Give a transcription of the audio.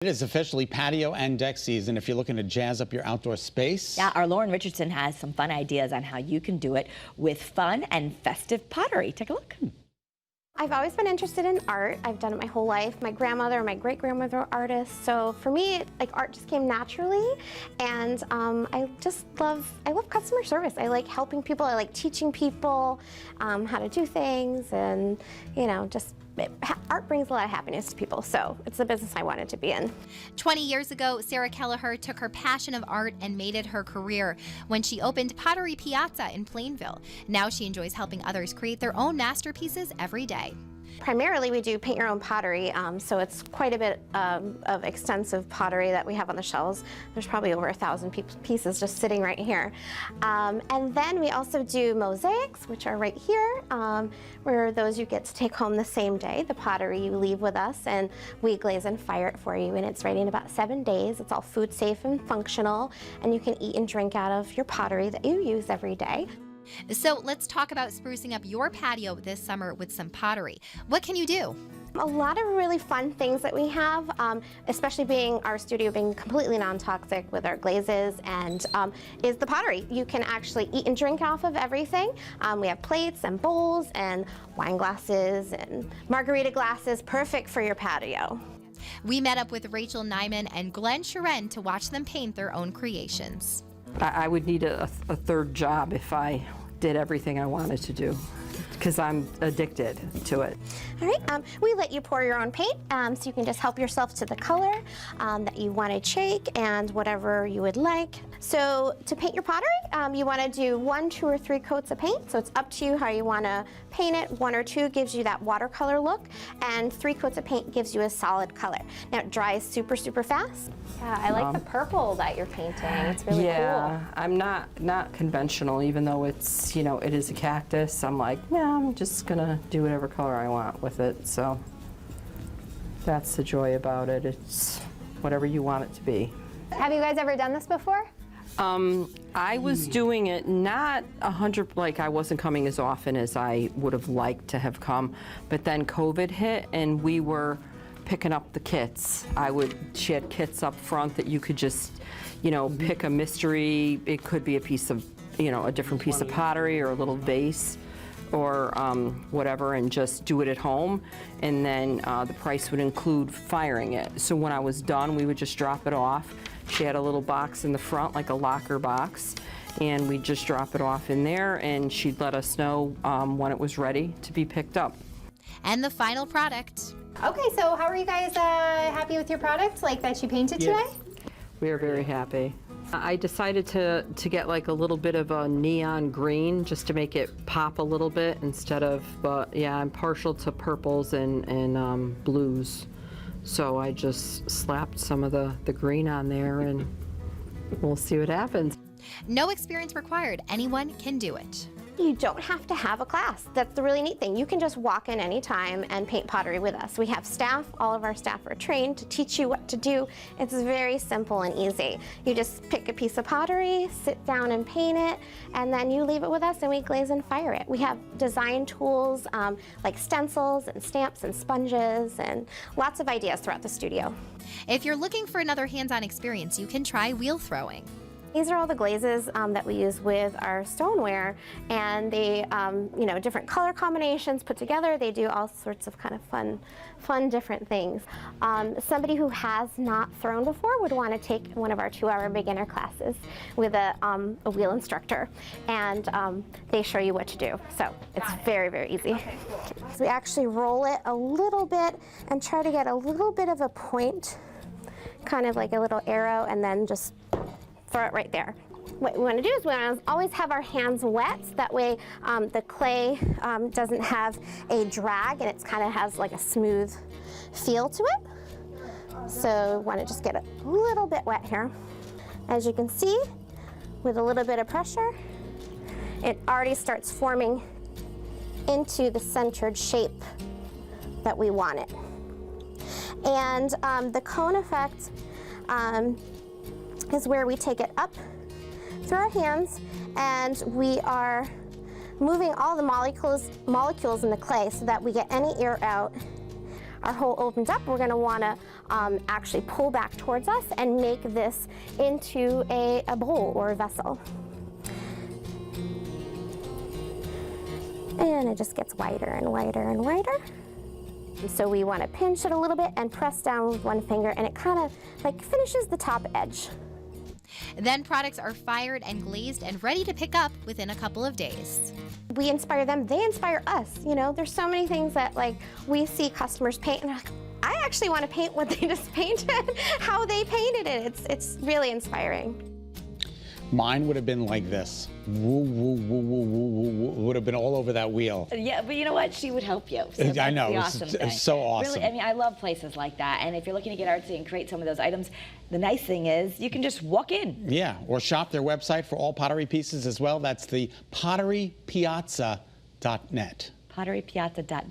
It is officially patio and deck season if you're looking to jazz up your outdoor space. Yeah, our Lauren Richardson has some fun ideas on how you can do it with fun and festive pottery. Take a look. I've always been interested in art. I've done it my whole life. My grandmother and my great-grandmother were artists. So for me, like, art just came naturally. And I love customer service. I like helping people. I like teaching people how to do things. And, you know, art brings a lot of happiness to people. So it's the business I wanted to be in. 20 years ago, Sarah Kelleher took her passion of art and made it her career when she opened Pottery Piazza in Plainville. Now she enjoys helping others create their own masterpieces every day. Primarily, we do paint your own pottery, so it's quite a bit of extensive pottery that we have on the shelves. There's probably over 1,000 pieces just sitting right here. And then we also do mosaics, which are right here, where those you get to take home the same day. The pottery you leave with us, and we glaze and fire it for you, and it's ready in about 7 days. It's all food safe and functional, and you can eat and drink out of your pottery that you use every day. So let's talk about sprucing up your patio this summer with some pottery. What can you do? A lot of really fun things that we have, especially our studio being completely non-toxic with our glazes, and is the pottery. You can actually eat and drink off of everything. We have plates and bowls and wine glasses and margarita glasses, perfect for your patio. We met up with Rachel Nyman and Glenn Sharon to watch them paint their own creations. I would need a third job if I did everything I wanted to do, because I'm addicted to it. All right, we let you pour your own paint, so you can just help yourself to the color that you want to shake and whatever you would like. So to paint your pottery, you want to do 1, 2, or 3 coats of paint. So it's up to you how you want to paint it. 1 or 2 gives you that watercolor look, and 3 coats of paint gives you a solid color. Now it dries super, super fast. Yeah, I like the purple that you're painting. It's really cool. I'm not conventional, even though it's, you know, it is a cactus. I'm like, yeah, I'm just gonna do whatever color I want with it. So that's the joy about it. It's whatever you want it to be. Have you guys ever done this before? I was doing it not 100, like I wasn't coming as often as I would have liked to have come, but then COVID hit and we were picking up the kits. She had kits up front that you could just, you know, pick a mystery. It could be a piece of, you know, a different piece of pottery or a little vase or whatever, and just do it at home. And then the price would include firing it. So when I was done, we would just drop it off. She had a little box in the front, like a locker box, and we'd just drop it off in there, and she'd let us know when it was ready to be picked up. And the final product. Okay, so how are you guys happy with your product, like that you painted today? We are very happy. I decided to get like a little bit of a neon green just to make it pop a little bit instead of, but yeah, I'm partial to purples and blues. So I just slapped some of the green on there, and we'll see what happens. No experience required. Anyone can do it. You don't have to have a class. That's the really neat thing. You can just walk in anytime and paint pottery with us. We have staff. All of our staff are trained to teach you what to do. It's very simple and easy. You just pick a piece of pottery, sit down and paint it, and then you leave it with us and we glaze and fire it. We have design tools like stencils and stamps and sponges and lots of ideas throughout the studio. If you're looking for another hands-on experience, you can try wheel throwing. These are all the glazes that we use with our stoneware, and they, you know, different color combinations put together. They do all sorts of kind of fun different things. Somebody who has not thrown before would want to take one of our 2-hour beginner classes with a wheel instructor, and they show you what to do. So it's very, very easy. Okay, cool. So we actually roll it a little bit and try to get a little bit of a point, kind of like a little arrow, and then just throw it right there. What we want to do is we want to always have our hands wet. That way the clay doesn't have a drag, and it kind of has like a smooth feel to it. So we want to just get a little bit wet here. As you can see, with a little bit of pressure, it already starts forming into the centered shape that we want it. And the cone effect is where we take it up through our hands, and we are moving all the molecules in the clay so that we get any air out our hole opens up, we're going to want to actually pull back towards us and make this into a bowl or a vessel. And it just gets wider and wider and wider. So we want to pinch it a little bit and press down with one finger, and it kind of like finishes the top edge. Then products are fired and glazed and ready to pick up within a couple of days. We inspire them, they inspire us. You know, there's so many things that like we see customers paint and they're like, I actually want to paint what they just painted, how they painted it. It's really inspiring. Mine would have been like this. Woo, woo, woo, woo, woo, woo, woo. Would have been all over that wheel. Yeah, but you know what? She would help you. So I that's know, the it's awesome thing. so awesome. Really, I mean, I love places like that. And if you're looking to get artsy and create some of those items, the nice thing is you can just walk in. Yeah, or shop their website for all pottery pieces as well. That's the potterypiazza.net. Potterypiazza.net.